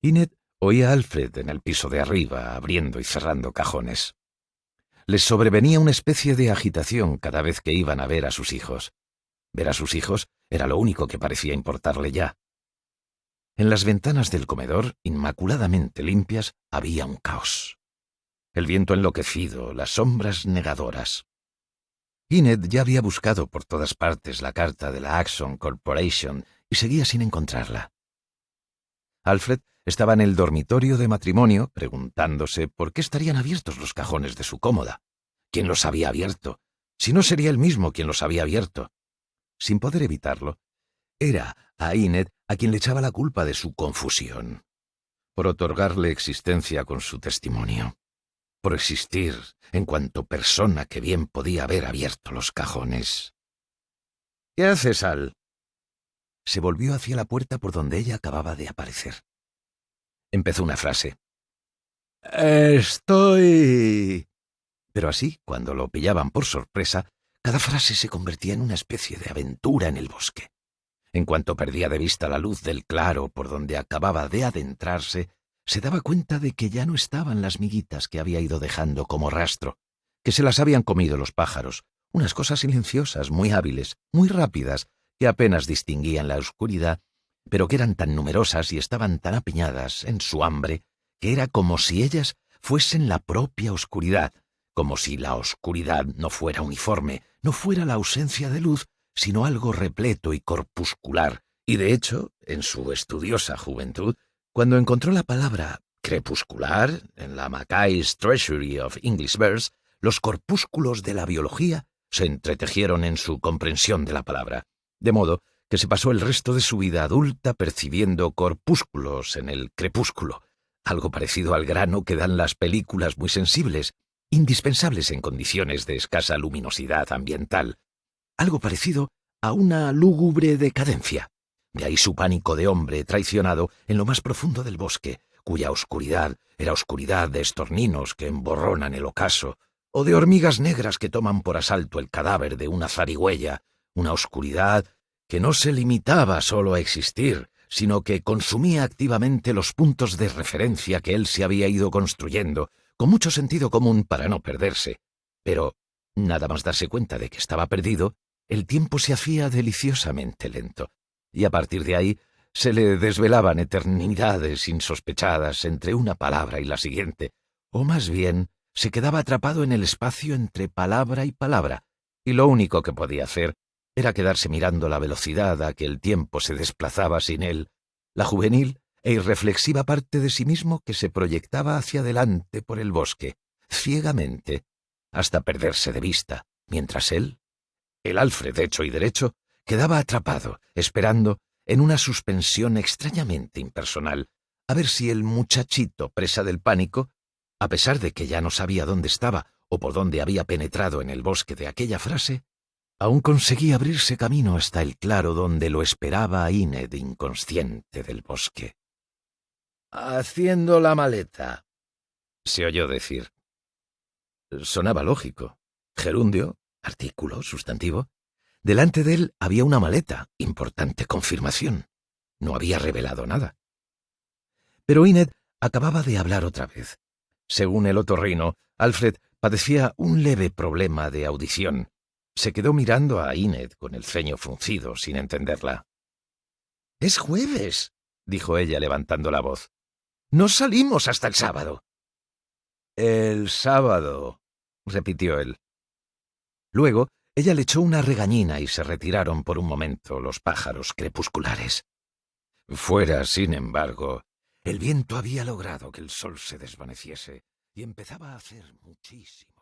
Enid oía a Alfred en el piso de arriba, abriendo y cerrando cajones. Les sobrevenía una especie de agitación cada vez que iban a ver a sus hijos. Ver a sus hijos era lo único que parecía importarle ya. En las ventanas del comedor, inmaculadamente limpias, había un caos. El viento enloquecido, las sombras negadoras. Enid ya había buscado por todas partes la carta de la Axon Corporation y seguía sin encontrarla. Alfred estaba en el dormitorio de matrimonio preguntándose por qué estarían abiertos los cajones de su cómoda. ¿Quién los había abierto? Si no sería él mismo quien los había abierto. Sin poder evitarlo, era a Enid a quien le echaba la culpa de su confusión, por otorgarle existencia con su testimonio, por existir en cuanto persona que bien podía haber abierto los cajones. «¿Qué haces, Al?» Se volvió hacia la puerta por donde ella acababa de aparecer. Empezó una frase. «Estoy...» Pero así, cuando lo pillaban por sorpresa, cada frase se convertía en una especie de aventura en el bosque. En cuanto perdía de vista la luz del claro por donde acababa de adentrarse, se daba cuenta de que ya no estaban las miguitas que había ido dejando como rastro, que se las habían comido los pájaros, unas cosas silenciosas, muy hábiles, muy rápidas, que apenas distinguían la oscuridad, pero que eran tan numerosas y estaban tan apiñadas en su hambre, que era como si ellas fuesen la propia oscuridad, como si la oscuridad no fuera uniforme, no fuera la ausencia de luz, sino algo repleto y corpuscular, y de hecho, en su estudiosa juventud, cuando encontró la palabra crepuscular en la Mackay's Treasury of English Verse, los corpúsculos de la biología se entretejieron en su comprensión de la palabra, de modo que se pasó el resto de su vida adulta percibiendo corpúsculos en el crepúsculo, algo parecido al grano que dan las películas muy sensibles, indispensables en condiciones de escasa luminosidad ambiental, algo parecido a una lúgubre decadencia. De ahí su pánico de hombre traicionado en lo más profundo del bosque, cuya oscuridad era oscuridad de estorninos que emborronan el ocaso, o de hormigas negras que toman por asalto el cadáver de una zarigüeya, una oscuridad que no se limitaba solo a existir, sino que consumía activamente los puntos de referencia que él se había ido construyendo, con mucho sentido común para no perderse. Pero, nada más darse cuenta de que estaba perdido, el tiempo se hacía deliciosamente lento, y a partir de ahí se le desvelaban eternidades insospechadas entre una palabra y la siguiente, o más bien se quedaba atrapado en el espacio entre palabra y palabra, y lo único que podía hacer era quedarse mirando la velocidad a que el tiempo se desplazaba sin él, la juvenil e irreflexiva parte de sí mismo que se proyectaba hacia adelante por el bosque, ciegamente, hasta perderse de vista, mientras él, el Alfred hecho y derecho, quedaba atrapado, esperando, en una suspensión extrañamente impersonal, a ver si el muchachito, presa del pánico, a pesar de que ya no sabía dónde estaba o por dónde había penetrado en el bosque de aquella frase, aún conseguía abrirse camino hasta el claro donde lo esperaba Enid inconsciente del bosque. «Haciendo la maleta», se oyó decir. Sonaba lógico. Gerundio, artículo, sustantivo. Delante de él había una maleta, importante confirmación. No había revelado nada. Pero Enid acababa de hablar otra vez. Según el otorrino, Alfred padecía un leve problema de audición. Se quedó mirando a Enid con el ceño fruncido, sin entenderla. «Es jueves», dijo ella levantando la voz. «No salimos hasta el sábado». «El sábado», repitió él. Luego, ella le echó una regañina y se retiraron por un momento los pájaros crepusculares. Fuera, sin embargo, el viento había logrado que el sol se desvaneciese y empezaba a hacer muchísimo